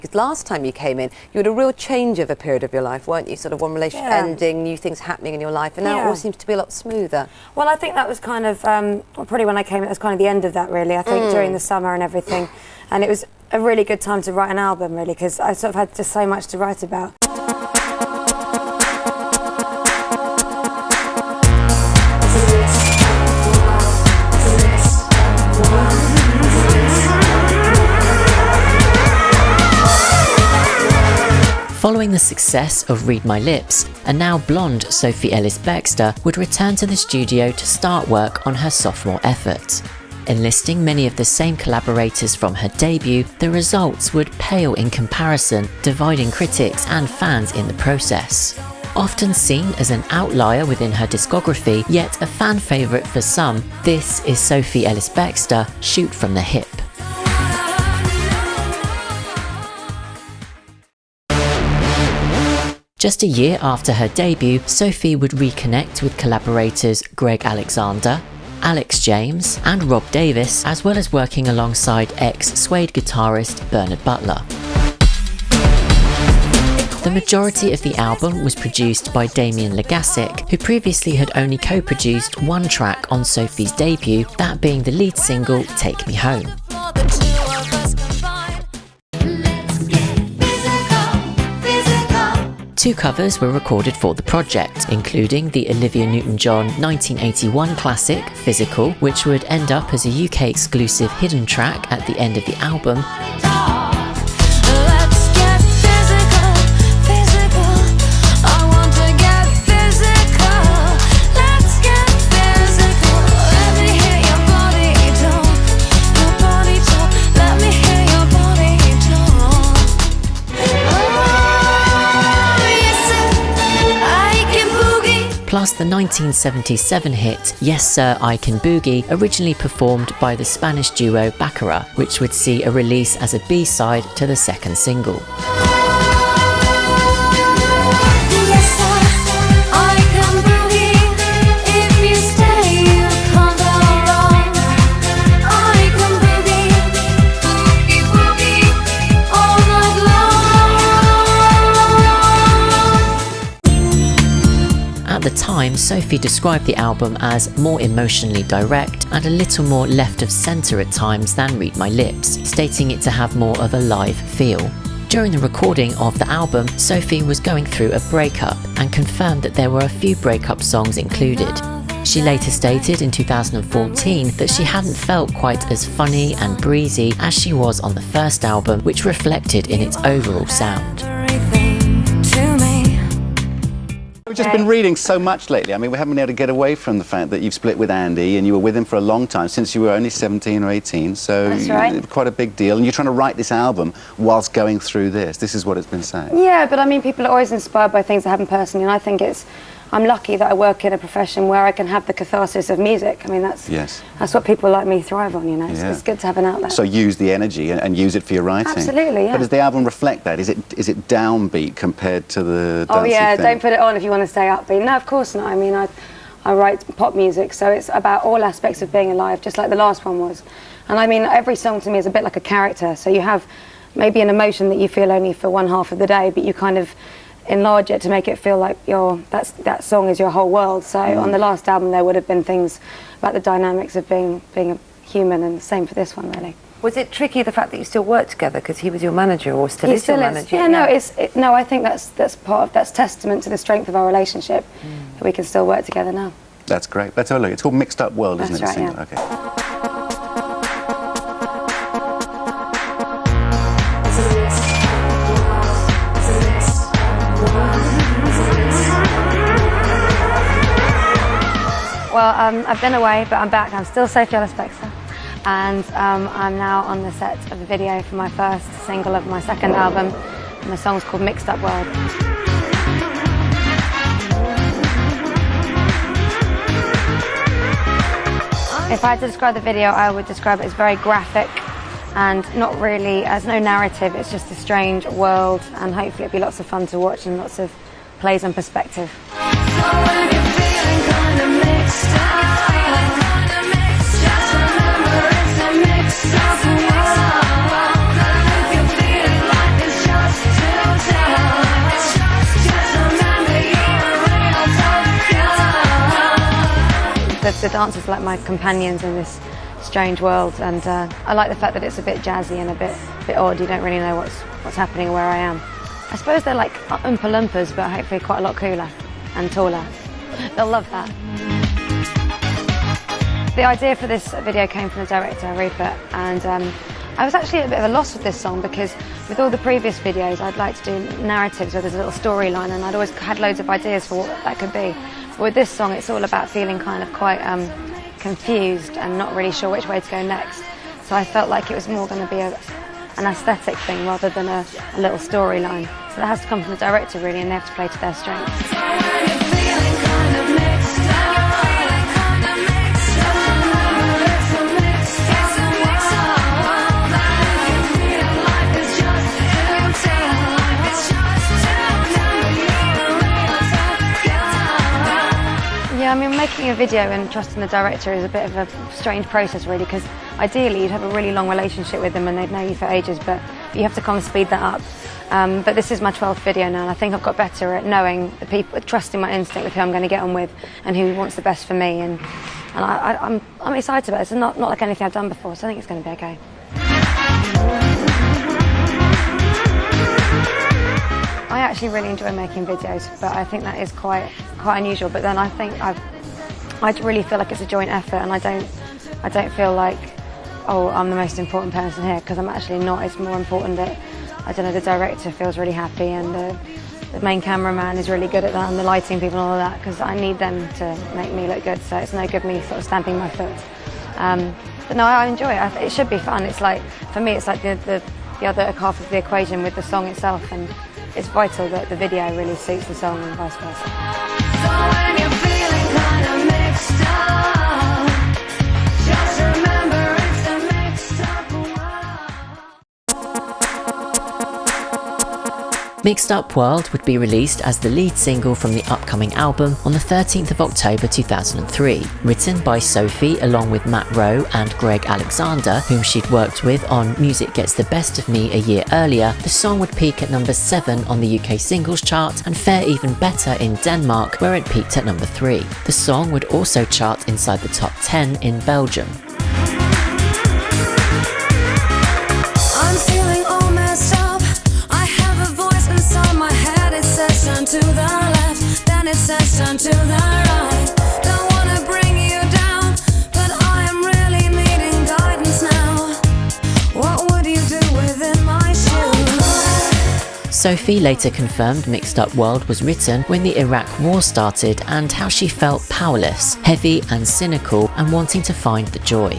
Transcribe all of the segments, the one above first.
Because last time you came in, you had a real change of a period of your life, weren't you? Sort of one relationship ending, new things happening in your life, and now it all seems to be a lot smoother. Well, I think that was kind of, probably when I came, it was kind of the end of that, really. I think during the summer and everything. And it was a really good time to write an album, really, because I sort of had just so much to write about. Following the success of Read My Lips, a now blonde Sophie Ellis-Bextor would return to the studio to start work on her sophomore effort. Enlisting many of the same collaborators from her debut, the results would pale in comparison, dividing critics and fans in the process. Often seen as an outlier within her discography, yet a fan favourite for some, this is Sophie Ellis-Bextor, Shoot from the Hip. Just a year after her debut, Sophie would reconnect with collaborators Greg Alexander, Alex James and Rob Davis, as well as working alongside ex-Suede guitarist Bernard Butler. The majority of the album was produced by Damien Legassic, who previously had only co-produced one track on Sophie's debut, that being the lead single Take Me Home. Two covers were recorded for the project, including the Olivia Newton-John 1981 classic, Physical, which would end up as a UK exclusive hidden track at the end of the album, plus the 1977 hit Yes Sir, I Can Boogie, originally performed by the Spanish duo Baccara, which would see a release as a B-side to the second single. At the time, Sophie described the album as more emotionally direct and a little more left of centre at times than Read My Lips, stating it to have more of a live feel. During the recording of the album, Sophie was going through a breakup and confirmed that there were a few breakup songs included. She later stated in 2014 that she hadn't felt quite as funny and breezy as she was on the first album, which reflected in its overall sound. We've just been reading so much lately. I mean, we haven't been able to get away from the fact that you've split with Andy and you were with him for a long time, since you were only 17 or 18, so that's right. Quite a big deal. And you're trying to write this album whilst going through this. This is what it's been saying. Yeah, but I mean, people are always inspired by things that happen personally, and I think I'm lucky that I work in a profession where I can have the catharsis of music. I mean, that's what people like me thrive on, you know. So it's good to have an outlet. So use the energy and use it for your writing. Absolutely, yeah. But does the album reflect that? Is it downbeat compared to the dancey thing? Don't put it on if you want to stay upbeat. No, of course not. I mean, I write pop music, so it's about all aspects of being alive, just like the last one was. And I mean, every song to me is a bit like a character. So you have maybe an emotion that you feel only for one half of the day, but you kind of enlarge it to make it feel like that song is your whole world. So on the last album there would have been things about the dynamics of being a human, and the same for this one, really. Was it tricky, the fact that you still work together, because he was your manager, or still is your manager? Yeah, no, I think that's testament to the strength of our relationship, that we can still work together now. That's great. Let's have a look. It's called Mixed Up World, isn't it? That's right, yeah. Okay. Well, I've been away, but I'm back. I'm still Sophie Ellis-Bextor, and I'm now on the set of the video for my first single of my second album, and the song's called Mixed Up World. If I had to describe the video, I would describe it as very graphic and not really, as no narrative, it's just a strange world, and hopefully it'll be lots of fun to watch and lots of plays and perspective. the dancers are like my companions in this strange world, and I like the fact that it's a bit jazzy and a bit odd. You don't really know what's happening or where I am. I suppose they're like Oompa Loompas, but hopefully quite a lot cooler and taller. They'll love that. The idea for this video came from the director, Rupert, and I was actually at a bit of a loss with this song because with all the previous videos I'd like to do narratives where there's a little storyline, and I'd always had loads of ideas for what that could be. But with this song it's all about feeling kind of quite confused and not really sure which way to go next. So I felt like it was more going to be an aesthetic thing rather than a little storyline. So that has to come from the director really, and they have to play to their strengths. Yeah, I mean, making a video and trusting the director is a bit of a strange process really, because ideally you'd have a really long relationship with them and they'd know you for ages, but you have to kind of speed that up. But this is my 12th video now, and I think I've got better at knowing the people, trusting my instinct with who I'm going to get on with and who wants the best for me, and I'm excited about it. It's not like anything I've done before, so I think it's going to be okay. I actually really enjoy making videos, but I think that is quite unusual. But then I think I really feel like it's a joint effort, and I don't feel like, oh, I'm the most important person here, because I'm actually not. It's more important that, I don't know, the director feels really happy, and the main cameraman is really good at that, and the lighting people and all of that, because I need them to make me look good. So it's no good me sort of stamping my foot. But no, I enjoy it. It should be fun. It's like, for me, it's like the other half of the equation with the song itself, and it's vital that the video really suits the song and vice versa. So when you're feeling kind of mixed up, just remember it's a mixed up world. Mixed Up World would be released as the lead single from the upcoming album on the 13th of October 2003. Written by Sophie along with Matt Rowe and Greg Alexander, whom she'd worked with on Music Gets the Best of Me a year earlier, the song would peak at number 7 on the UK singles chart and fare even better in Denmark, where it peaked at number 3. The song would also chart inside the top 10 in Belgium. I'm feeling all messed up. I have a voice inside my head. It says turn to the left, then it says turn to the right. Don't wanna bring you down, but I am really needing guidance now. What would you do within my shoes? Sophie later confirmed Mixed Up World was written when the Iraq War started, and how she felt powerless, heavy and cynical, and wanting to find the joy.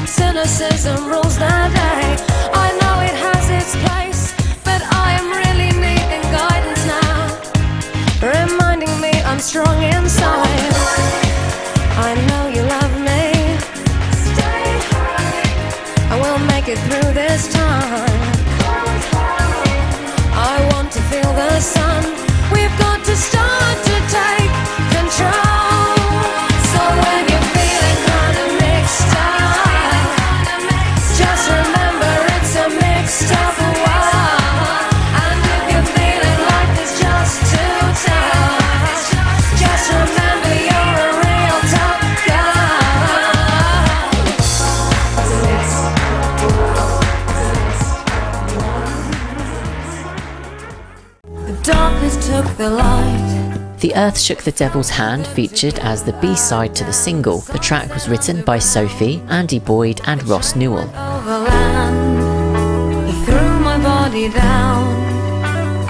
Cynicism rules the day. I know it has its place, but I am really needing guidance now, reminding me I'm strong inside. I know you love me. Stay high. I will make it through this time. I want to feel the sun. We've got to start to take control. So when you're feeling kind of mixed up, just remember it's a mixed up world. And if you're feeling like it's just too tough, just remember you're a real tough girl. The darkness took the light. The Earth Shook the Devil's Hand featured as the B-side to the single. The track was written by Sophie, Andy Boyd and Ross Newell. He threw my body down.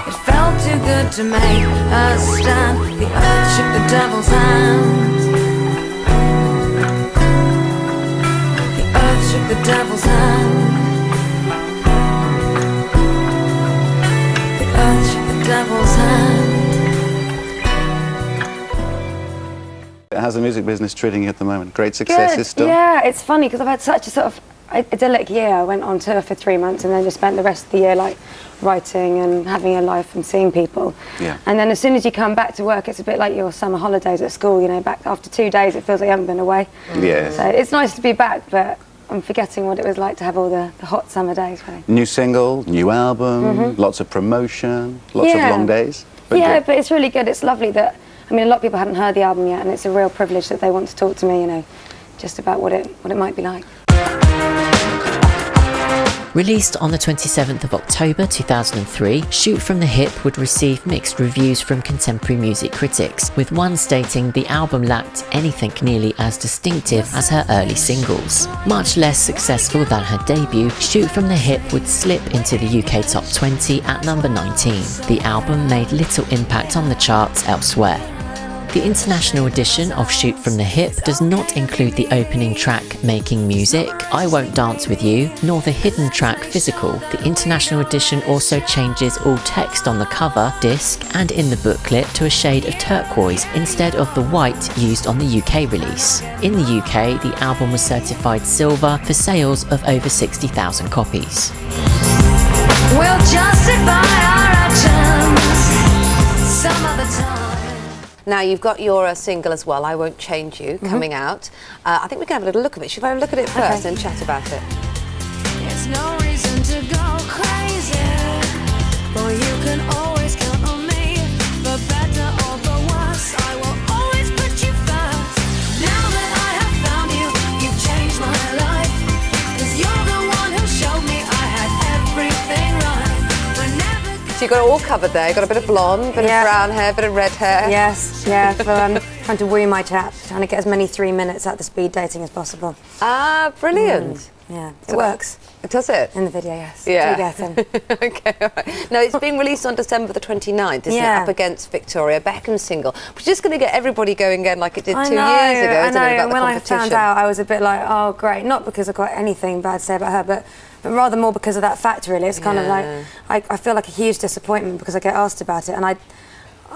It felt too good to make a stand. The earth shook the devil's hand. The earth shook the devil's hand. The earth shook the devil's hand. how's the music business treating you at the moment? Great successes still? Yeah, it's funny because I've had such a sort of idyllic year. I went on tour for 3 months and then just spent the rest of the year like writing and having a life and seeing people. Yeah. And then as soon as you come back to work, it's a bit like your summer holidays at school, you know, back after 2 days it feels like you haven't been away. Yes. So it's nice to be back, but I'm forgetting what it was like to have all the hot summer days. Really. New single, new album, lots of promotion, lots of long days. Yeah, good. but it's really good. It's lovely that, I mean, a lot of people hadn't heard the album yet, and it's a real privilege that they want to talk to me, you know, just about what it might be like. Released on the 27th of October 2003, Shoot From The Hip would receive mixed reviews from contemporary music critics, with one stating the album lacked anything nearly as distinctive as her early singles. Much less successful than her debut, Shoot From The Hip would slip into the UK Top 20 at number 19. The album made little impact on the charts elsewhere. The international edition of Shoot From The Hip does not include the opening track Making Music, I Won't Dance With You, nor the hidden track Physical. The international edition also changes all text on the cover, disc and in the booklet to a shade of turquoise instead of the white used on the UK release. In the UK, the album was certified silver for sales of over 60,000 copies. We'll justify our actions some other time. Now, you've got your single as well, I Won't Change You, coming out. I think we can have a little look at it. Should we have a look at it first and chat about it? There's no reason to go crazy, for you can always count on me. For better or for worse, I will always put you first. Now that I have found you, you've changed my life. 'Cause you're the one who showed me I had everything right. So you've got it all covered there. You've got a bit of blonde, bit of brown hair, bit of red hair. Yes, yeah, for trying to woo my chap, trying to get as many 3 minutes out the speed dating as possible. Ah, brilliant. Yeah, it works. Does it? In the video, yes. Yeah. Do get him. Okay, all right. Now, it's being released on December the 29th, isn't it? Up against Victoria Beckham's single, which is just going to get everybody going again like it did 2 years ago, isn't it, about the when competition? I found out, I was a bit like, oh, great. Not because I've got anything bad to say about her, but rather more because of that fact, really. It's kind of like, I feel like a huge disappointment because I get asked about it, and I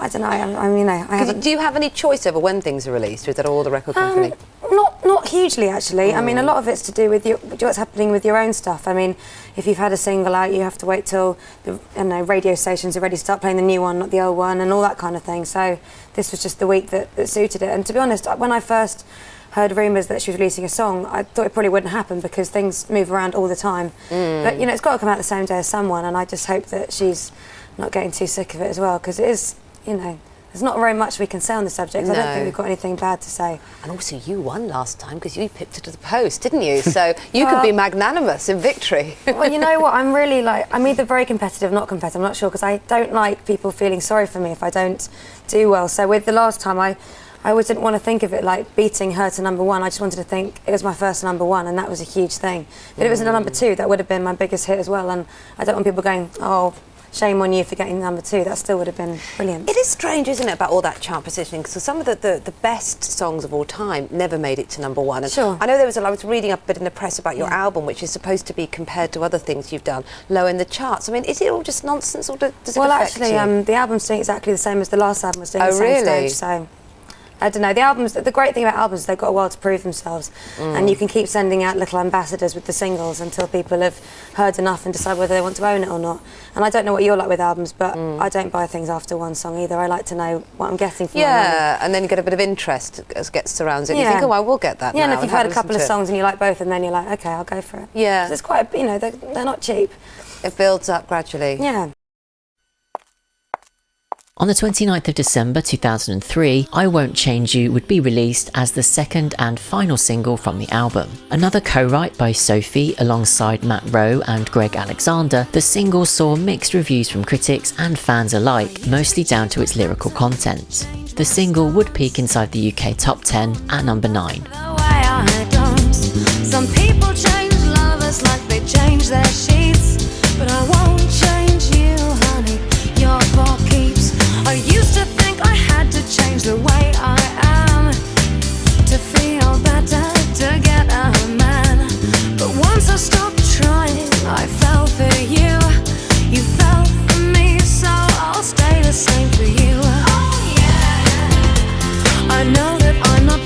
don't know, I mean, I haven't... Do you have any choice over when things are released, or is that all the record company? Not hugely, actually. I mean, a lot of it's to do with what's happening with your own stuff. I mean, if you've had a single out, you have to wait till the radio stations are ready to start playing the new one, not the old one, and all that kind of thing. So this was just the week that suited it. And to be honest, when I first heard rumours that she was releasing a song, I thought it probably wouldn't happen because things move around all the time. But, you know, it's got to come out the same day as someone, and I just hope that she's not getting too sick of it as well, because it is, you know, there's not very much we can say on the subject. I don't think we've got anything bad to say. And also, you won last time because you picked her to the post, didn't you? So you could be magnanimous in victory. Well, you know what? I'm really I'm either very competitive, not competitive. I'm not sure, because I don't like people feeling sorry for me if I don't do well. So with the last time, I always didn't want to think of it like beating her to number one. I just wanted to think it was my first number one, and that was a huge thing. But if it was a number two, that would have been my biggest hit as well. And I don't want people going, oh, shame on you for getting number two. That still would have been brilliant. It is strange, isn't it, about all that chart positioning? Because some of the best songs of all time never made it to number one. And sure. I know I was reading up a bit in the press about your album, which is supposed to be compared to other things you've done low in the charts. I mean, is it all just nonsense, or does it affect you? The album's doing exactly the same as the last album was doing the same stage. So I don't know. The great thing about albums is they've got a while to prove themselves, and you can keep sending out little ambassadors with the singles until people have heard enough and decide whether they want to own it or not. And I don't know what you're like with albums, but I don't buy things after one song either. I like to know what I'm getting for my money. And then you get a bit of interest as gets surrounds it. You think, oh, I will get that. Yeah, now and if you've heard a couple of songs and you like both, and then you're like, okay, I'll go for it. Yeah, it's quite, you know, they're not cheap. It builds up gradually. Yeah. On the 29th of December 2003, I Won't Change You would be released as the second and final single from the album. Another co-write by Sophie alongside Matt Rowe and Greg Alexander, the single saw mixed reviews from critics and fans alike, mostly down to its lyrical content. The single would peak inside the UK Top 10 at number 9. Some people change lovers like they change their sheets, but I won't change you, honey, you're for keeps. I used to think I had to change the way I am to feel better, to get a man. But once I stopped trying, I fell for you. You fell for me, so I'll stay the same for you. Oh yeah. I know that I'm not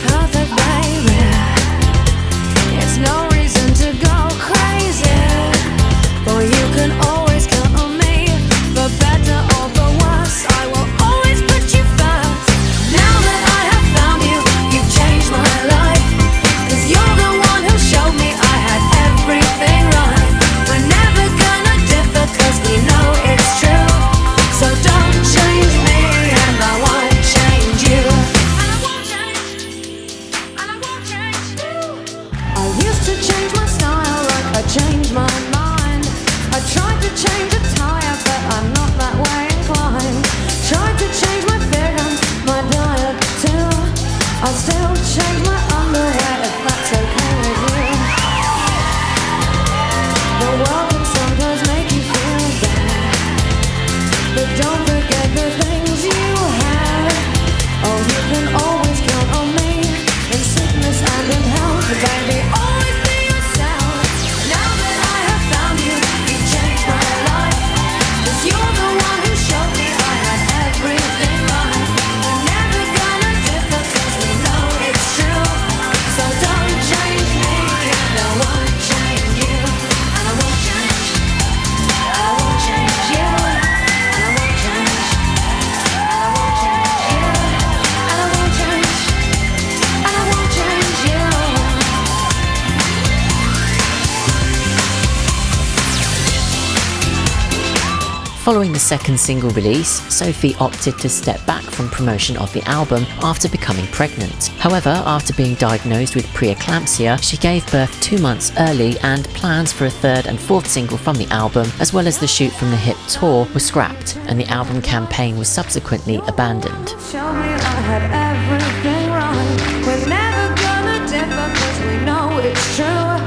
Following the second single release, Sophie opted to step back from promotion of the album after becoming pregnant. However, after being diagnosed with preeclampsia, she gave birth 2 months early, and plans for a third and fourth single from the album, as well as the Shoot from the Hip tour, were scrapped, and the album campaign was subsequently abandoned. Show me I had everything right. We're never gonna differ 'cause we know it's true.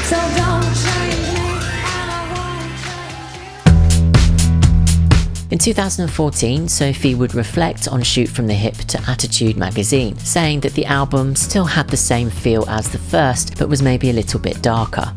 So don't change me and I won't change you. In 2014, Sophie would reflect on Shoot from the Hip to Attitude magazine, saying that the album still had the same feel as the first, but was maybe a little bit darker.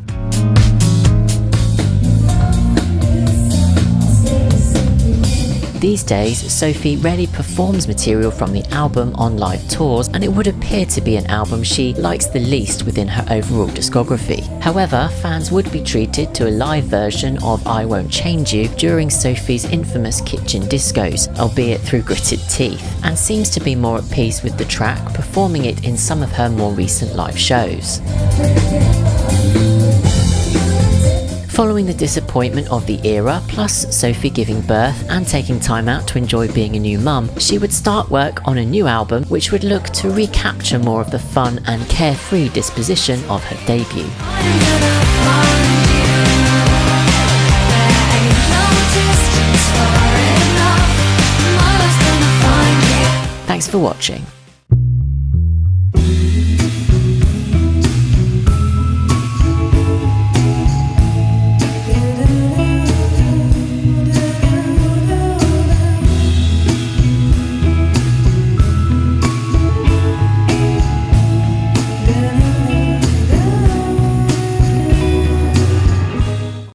These days, Sophie rarely performs material from the album on live tours, and it would appear to be an album she likes the least within her overall discography. However, fans would be treated to a live version of I Won't Change You during Sophie's infamous kitchen discos, albeit through gritted teeth, and seems to be more at peace with the track, performing it in some of her more recent live shows. Following the disappointment of the era, plus Sophie giving birth and taking time out to enjoy being a new mum, she would start work on a new album which would look to recapture more of the fun and carefree disposition of her debut. I'm gonna find you. There ain't no distance far enough. My love's gonna find you. Thanks for watching.